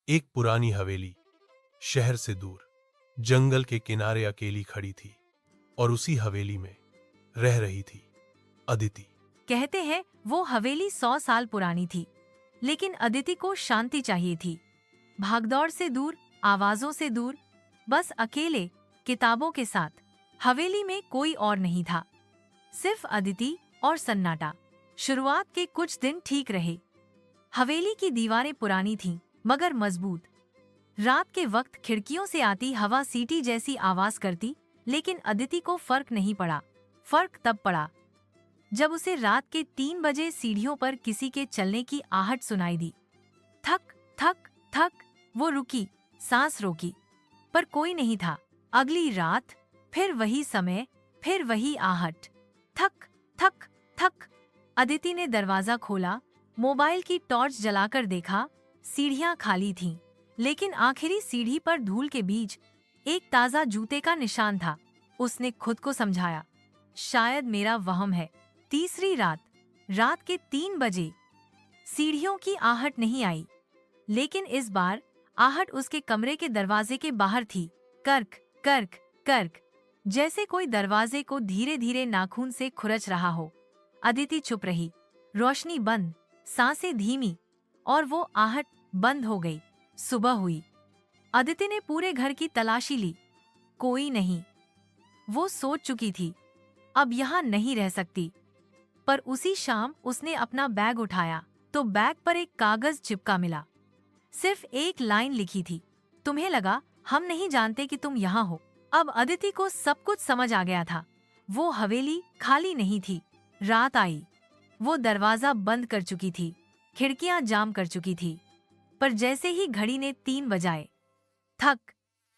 एक पुरानी हवेली शहर से दूर जंगल के किनारे अकेली खड़ी थी और उसी हवेली में रह रही थी अदिति। कहते हैं वो हवेली 100 साल पुरानी थी, लेकिन अदिति को शांति चाहिए थी। भागदौड़ से दूर, आवाजों से दूर, बस अकेले किताबों के साथ। हवेली में कोई और नहीं था, सिर्फ अदिति और सन्नाटा। शुरुआत के कुछ दिन ठीक रहे। हवेली की दीवारें पुरानी थीं, मगर मजबूत। रात के वक्त खिड़कियों से आती हवा सीटी जैसी आवाज करती, लेकिन अदिति को फर्क नहीं पड़ा। फर्क तब पड़ा जब उसे रात के 3 बजे सीढ़ियों पर किसी के चलने की आहट सुनाई दी। थक थक थक, वो रुकी, सांस रोकी, पर कोई नहीं था। अगली रात फिर वही समय, फिर वही आहट। थक थक थक। अदिति ने दरवाजा खोला, मोबाइल की टॉर्च जलाकर देखा। सीढ़ियां खाली थीं, लेकिन आखिरी सीढ़ी पर धूल के बीच एक ताजा जूते का निशान था। उसने खुद को समझाया, शायद मेरा वहम है। तीसरी रात के 3 बजे सीढ़ियों की आहट नहीं आई, लेकिन इस बार आहट उसके कमरे के दरवाजे के बाहर थी। कर्क कर्क कर्क, जैसे कोई दरवाजे को धीरे धीरे नाखून से खुरच रहा हो। अदिति चुप रही। रोशनी बंद, सांसें धीमी, और वो आहट बंद हो गई। सुबह हुई। अदिति ने पूरे घर की तलाशी ली, कोई नहीं। वो सोच चुकी थी, अब यहाँ नहीं रह सकती। पर उसी शाम उसने अपना बैग उठाया तो बैग पर एक कागज चिपका मिला। सिर्फ एक लाइन लिखी थी, तुम्हें लगा हम नहीं जानते कि तुम यहाँ हो। अब अदिति को सब कुछ समझ आ गया था। वो हवेली खाली नहीं थी। रात आई, वो दरवाजा बंद कर चुकी थी, खिड़कियां जाम कर चुकी थी। पर जैसे ही घड़ी ने 3 बजाए, थक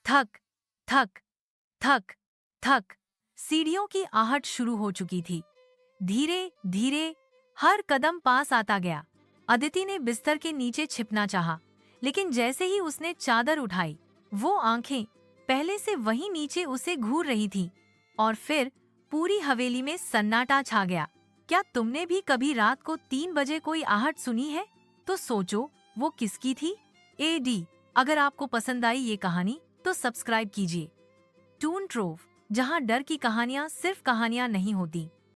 थक थक थक थक, सीढ़ियों की आहट शुरू हो चुकी थी। धीरे धीरे हर कदम पास आता गया। अदिति ने बिस्तर के नीचे छिपना चाहा, लेकिन जैसे ही उसने चादर उठाई, वो आंखें पहले से वहीं नीचे उसे घूर रही थीं। और फिर पूरी हवेली में सन्नाटा छा गया। क्या तुमने भी कभी रात को 3 बजे कोई आहट सुनी है? तो सोचो, वो किसकी थी? एडी। अगर आपको पसंद आई ये कहानी तो सब्सक्राइब कीजिए। टून ट्रोव, जहां डर की कहानियां सिर्फ कहानियां नहीं होती,